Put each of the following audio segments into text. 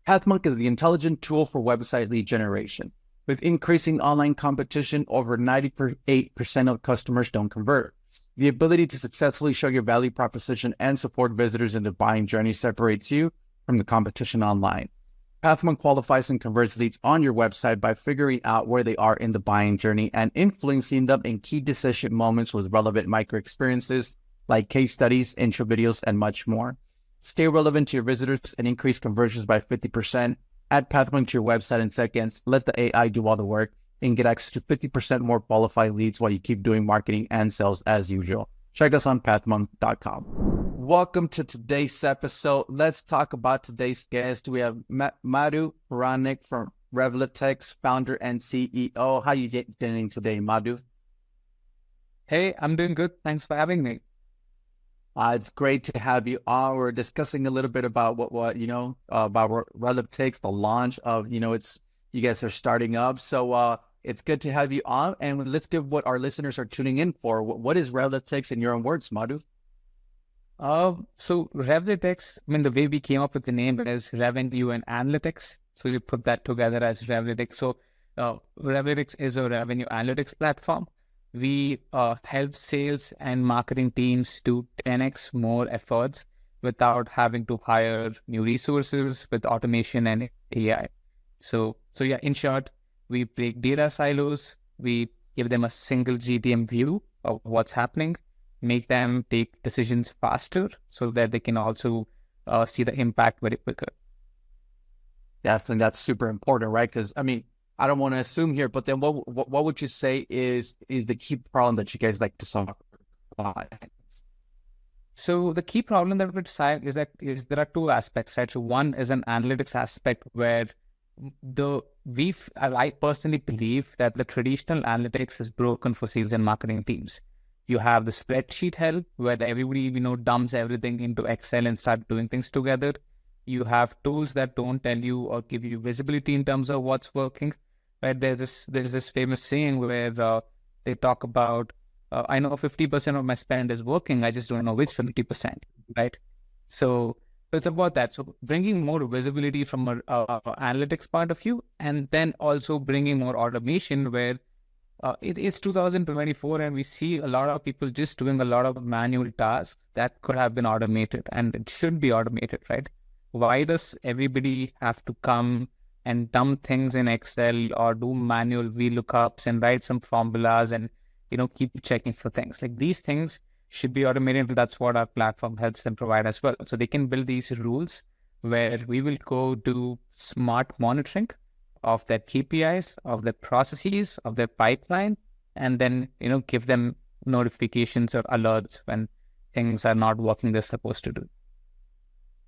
Pathmonk is the intelligent tool for website lead generation. With increasing online competition, over 98% of customers don't convert. The ability to successfully show your value proposition and support visitors in the buying journey separates you from the competition online. Pathmonk qualifies and converts leads on your website by figuring out where they are in the buying journey and influencing them in key decision moments with relevant micro experiences like case studies, intro videos, and much more. Stay relevant to your visitors and increase conversions by 50%. Add Pathmonk to your website in seconds. Let the AI do all the work and get access to 50% more qualified leads while you keep doing marketing and sales as usual. Check us on pathmonk.com. Welcome to today's episode. Let's talk about today's guest. We have Madhu Puranik from Revlitix, founder and CEO. How are you doing today, Madhu? Hey, I'm doing good. Thanks for having me. It's great to have you on. We're discussing a little bit about what about Revlitix, the launch of, it's you guys are starting up. So it's good to have you on, and let's give what our listeners are tuning in for. What is Revlitix in your own words, Madhu? So Revlitix, the way we came up with the name is revenue and analytics. So we put that together as Revlitix. So Revlitix is a revenue analytics platform. We help sales and marketing teams do 10x more efforts without having to hire new resources with automation and AI. So yeah, in short, we break data silos. We give them a single GTM view of what's happening, make them take decisions faster so that they can also see the impact very quicker. Definitely, that's super important, right? Because I don't want to assume here, but then what would you say is the key problem that you guys like to solve? So the key problem that we decide is there are two aspects, right? So one is an analytics aspect where I personally believe that the traditional analytics is broken for sales and marketing teams. You have the spreadsheet hell where everybody dumps everything into Excel and start doing things together. You have tools that don't tell you or give you visibility in terms of what's working. Right? There's this famous saying where they talk about, I know 50% of my spend is working, I just don't know which 50%, right? So it's about that. So bringing more visibility from an analytics point of view, and then also bringing more automation where it's 2024 and we see a lot of people just doing a lot of manual tasks that could have been automated, and it should be automated, right? Why does everybody have to come and dump things in Excel or do manual VLOOKUPs and write some formulas and, keep checking for things? Like, these things should be automated. That's what our platform helps them provide as well. So they can build these rules where we will go do smart monitoring of their KPIs, of their processes, of their pipeline, and then, give them notifications or alerts when things are not working they're supposed to do.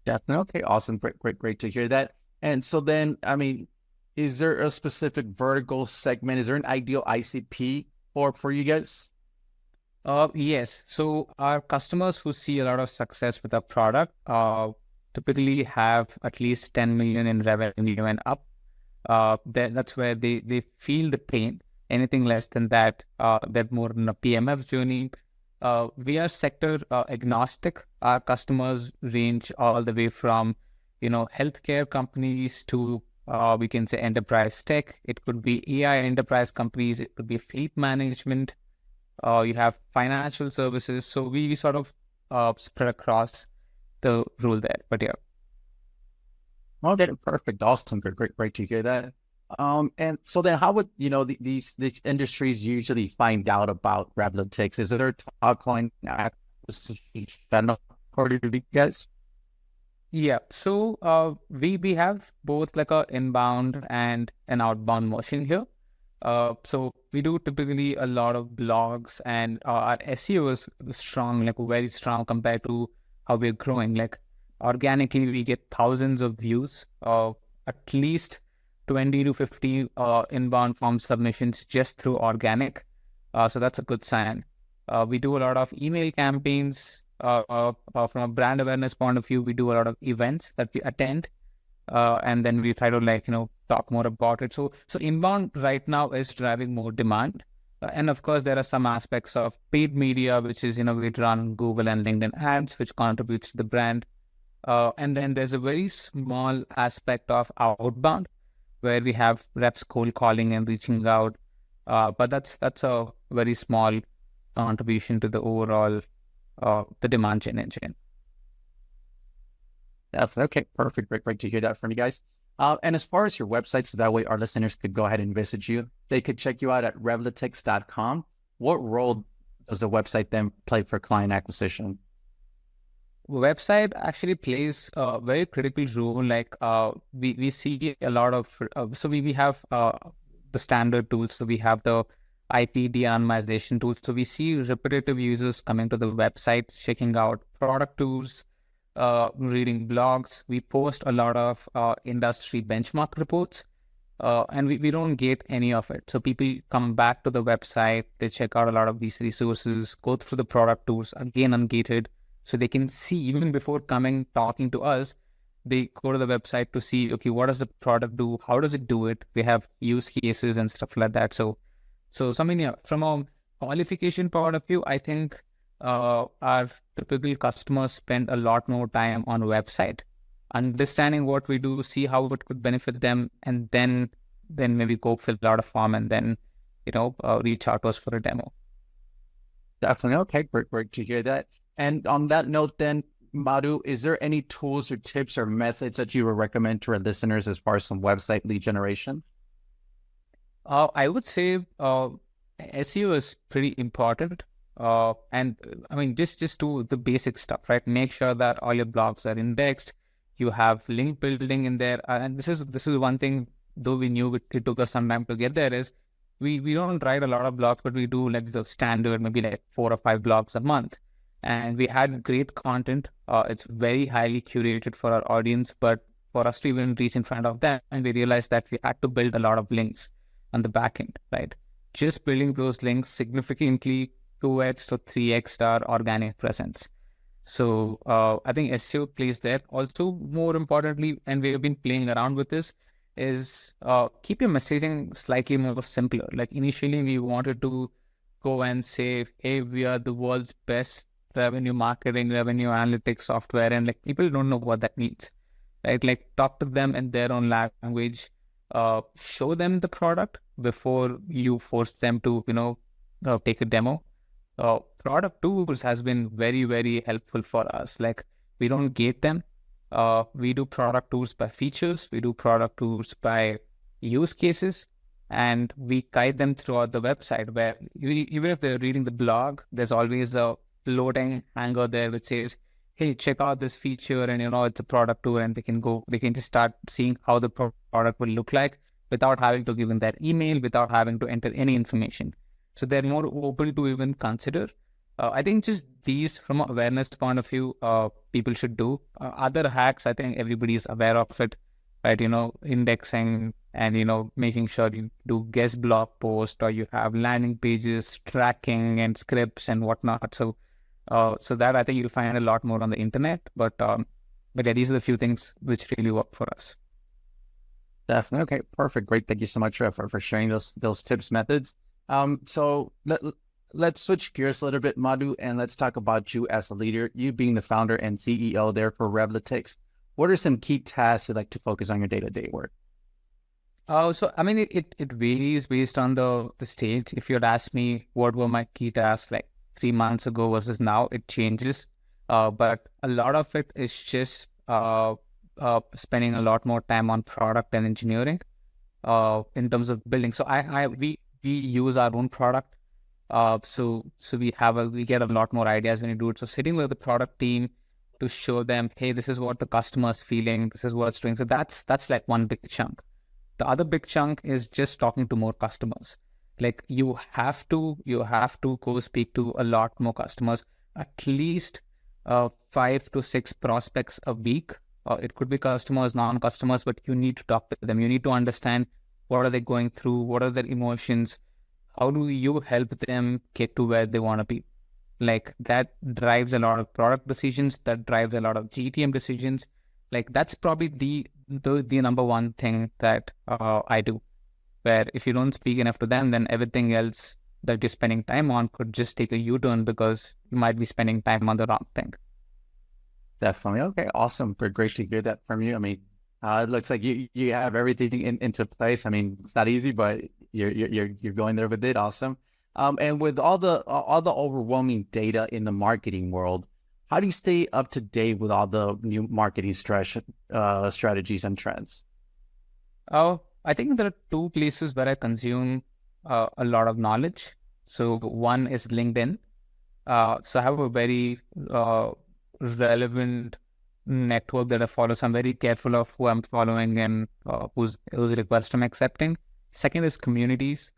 Definitely. Okay, awesome. Great to hear that. And so then, is there a specific vertical segment? Is there an ideal ICP for you guys? Yes. So our customers who see a lot of success with our product typically have at least 10 million in revenue and up. That's where they feel the pain. Anything less than that, they're more in a PMF journey. We are sector agnostic. Our customers range all the way from healthcare companies to we can say enterprise tech. It could be AI enterprise companies. It could be fleet management. You have financial services. So we sort of spread across the rule there. But yeah. Okay, perfect. Awesome. Great to hear that. And so then how would, these industries usually find out about Revlitix? Is there a top line acquisition channel for you guys? Yeah, so we have both like a inbound and an outbound motion here. So we do typically a lot of blogs, and our SEO is strong, like very strong compared to how we're growing. Like organically, we get thousands of views, at least 20 to 50 inbound form submissions just through organic. So that's a good sign. We do a lot of email campaigns. From a brand awareness point of view, we do a lot of events that we attend, and then we try to talk more about it. So inbound right now is driving more demand, and of course there are some aspects of paid media, which is we run Google and LinkedIn ads, which contributes to the brand. And then there's a very small aspect of outbound where we have reps cold calling and reaching out. But that's a very small contribution to the overall the demand gen engine. Definitely. Okay, perfect. Great to hear that from you guys. And as far as your website, so that way our listeners could go ahead and visit you, they could check you out at revlitix.com. What role does the website then play for client acquisition? Website actually plays a very critical role. Like we see a lot of so we have the standard tools. So we have the IP de-anonymization tools. So we see repetitive users coming to the website, checking out product tools, reading blogs. We post a lot of industry benchmark reports, and we don't get any of it. So people come back to the website, they check out a lot of these resources, go through the product tools, again ungated, so they can see even before talking to us, they go to the website to see, okay, what does the product do? How does it do it? We have use cases and stuff like that. So something, yeah, from a qualification point of view, I think our typical customers spend a lot more time on website, understanding what we do, see how it could benefit them, and then maybe go fill out a form and then, reach out to us for a demo. Definitely. Okay, great to hear that. And on that note then, Madhu, is there any tools or tips or methods that you would recommend to our listeners as far as some website lead generation? I would say SEO is pretty important. And I mean, just do the basic stuff, right? Make sure that all your blogs are indexed. You have link building in there. And this is one thing, though we knew it took us some time to get there, is we don't write a lot of blogs, but we do like the standard, maybe like 4 or 5 blogs a month. And we had great content. It's very highly curated for our audience, but for us to even reach in front of them, and we realized that we had to build a lot of links on the back end, right? Just building those links significantly 2x to 3x our organic presence. So I think SEO plays there. Also, more importantly, and we have been playing around with this, is keep your messaging slightly more simpler. Like initially, we wanted to go and say, hey, we are the world's best revenue marketing, revenue analytics software, and like people don't know what that means, right? Like talk to them in their own language, show them the product before you force them to, take a demo. Product tools has been very, very helpful for us. Like we don't gate them. We do product tools by features. We do product tools by use cases, and we guide them throughout the website where even if they're reading the blog, there's always a loading anchor there which says, hey, check out this feature, and it's a product tool, and they can just start seeing how the product will look like without having to give them their email, without having to enter any information. So they're more open to even consider. I think just these, from an awareness point of view, people should do. Other hacks, I think everybody is aware of it, right? Indexing and, making sure you do guest blog post, or you have landing pages, tracking and scripts and whatnot. So that I think you'll find a lot more on the internet. But yeah, these are the few things which really work for us. Definitely. Okay, perfect. Great. Thank you so much for sharing those tips, methods. So let's switch gears a little bit, Madhu, and let's talk about you as a leader, you being the founder and CEO there for Revlitix. What are some key tasks you like to focus on your day-to-day work? So I mean, it varies based on the stage. If you'd ask me what were my key tasks like 3 months ago versus now, it changes. But a lot of it is just spending a lot more time on product and engineering in terms of building. So we use our own product. So we get a lot more ideas when you do it. So sitting with the product team to show them, hey, this is what the customer's feeling, this is what it's doing. So that's like one big chunk. The other big chunk is just talking to more customers. Like you have to go speak to a lot more customers, at least 5 to 6 prospects a week. It could be customers, non-customers, but you need to talk to them. You need to understand what are they going through, what are their emotions, how do you help them get to where they want to be. Like that drives a lot of product decisions, that drives a lot of GTM decisions. Like that's probably the number one thing that I do, where if you don't speak enough to them, then everything else that you're spending time on could just take a U-turn because you might be spending time on the wrong thing. Definitely. Okay, awesome. Great to hear that from you. I mean, it looks like you have everything into place. I mean, it's not easy, but you're going there with it. Awesome. And with all the overwhelming data in the marketing world, how do you stay up to date with all the new marketing strategies and trends? Oh, I think there are two places where I consume a lot of knowledge. So one is LinkedIn. So I have a very relevant network that I follow. So I'm very careful of who I'm following and whose request I'm accepting. Second is communities.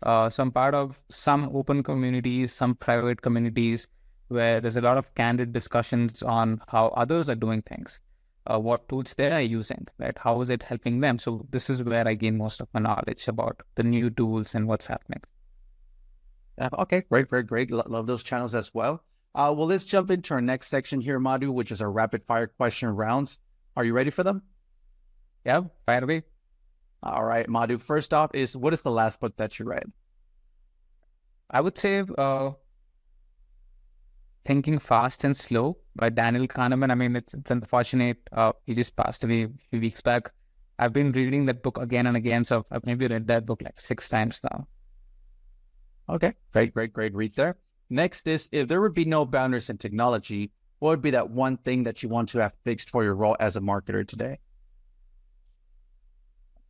So I'm part of some open communities, some private communities where there's a lot of candid discussions on how others are doing things, what tools they are using, right? How is it helping them? So this is where I gain most of my knowledge about the new tools and what's happening. Okay, great. Love those channels as well. Well, let's jump into our next section here, Madhu, which is our rapid fire question rounds. Are you ready for them? Yeah, fire away. All right, Madhu. First off is, what is the last book that you read? I would say Thinking Fast and Slow by Daniel Kahneman. I mean, it's unfortunate. He just passed away a few weeks back. I've been reading that book again and again. So I've maybe read that book like 6 times now. Okay, great read there. Next is, if there would be no boundaries in technology, what would be that one thing that you want to have fixed for your role as a marketer today?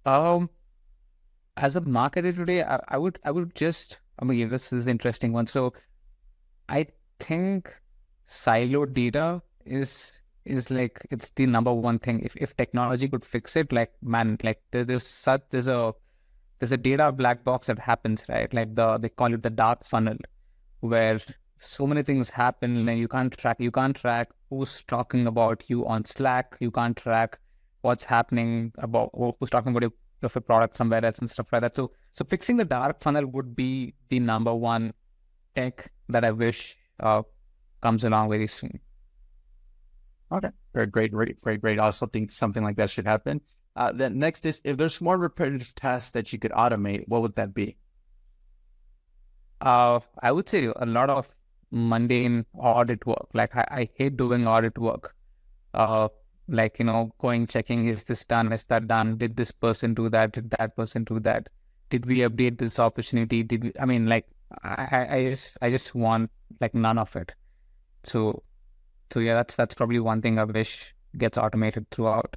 As a marketer today, I would just, I mean, this is an interesting one. So I think siloed data is like, it's the number one thing. If technology could fix it, like, man, like there's a data black box that happens, right? Like they call it the dark funnel, where so many things happen and you can't track who's talking about you on Slack. You can't track what's happening about who's talking about your product somewhere else and stuff like that. So fixing the dark funnel would be the number one tech that I wish comes along very soon. Okay, great. I also think something like that should happen. Then next is, if there's more repetitive tasks that you could automate, what would that be? I would say a lot of mundane audit work. Like I hate doing audit work. Like, going, checking, is this done? Is that done? Did this person do that? Did that person do that? Did we update this opportunity? I mean, like, I just want like none of it. So yeah, that's probably one thing I wish gets automated throughout.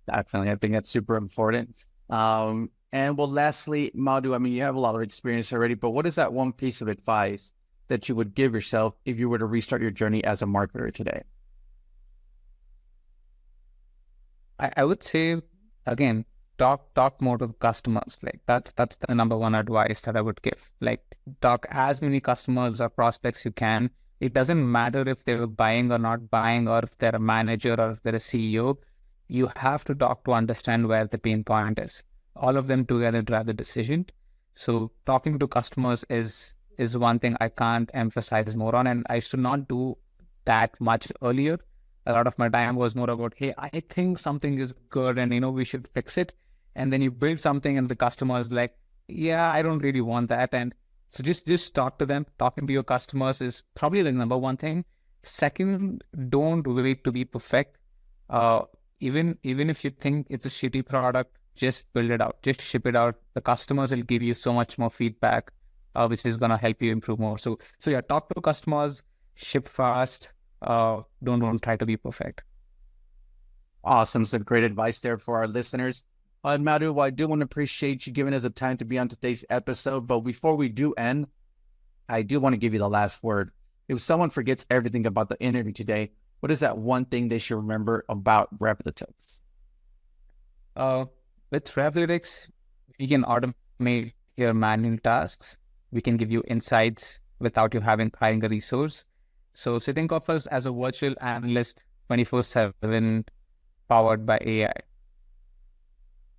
Definitely. I think that's super important. And well, lastly, Madhu, I mean, you have a lot of experience already, but what is that one piece of advice that you would give yourself if you were to restart your journey as a marketer today? I would say, again, talk more to the customers. Like that's the number one advice that I would give. Like, talk as many customers or prospects you can. It doesn't matter if they're buying or not buying, or if they're a manager or if they're a CEO. You have to talk to understand where the pain point is. All of them together drive the decision. So talking to customers is one thing I can't emphasize more on, and I used to not do that much earlier. A lot of my time was more about, hey, I think something is good and we should fix it. And then you build something and the customer is like, yeah, I don't really want that. And so just talk to them. Talking to your customers is probably the number one thing. Second, don't wait to be perfect. Even if you think it's a shitty product, just build it out, just ship it out. The customers will give you so much more feedback, which is going to help you improve more. So yeah, talk to customers, ship fast. Don't try to be perfect. Awesome. Some great advice there for our listeners. Madhu, well, I do want to appreciate you giving us the time to be on today's episode. But before we do end, I do want to give you the last word. If someone forgets everything about the interview today, what is that one thing they should remember about Revlitix? With Revlitix, we can automate your manual tasks. We can give you insights without you hiring a resource. So think of us as a virtual analyst 24/7, powered by AI.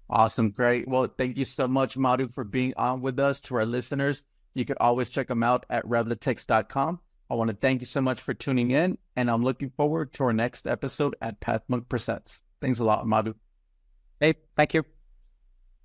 Awesome. Great. Well, thank you so much, Madhu, for being on with us. To our listeners, you could always check them out at revlitix.com. I want to thank you so much for tuning in, and I'm looking forward to our next episode at Pathmonk Presents. Thanks a lot, Madhu. Hey, thank you.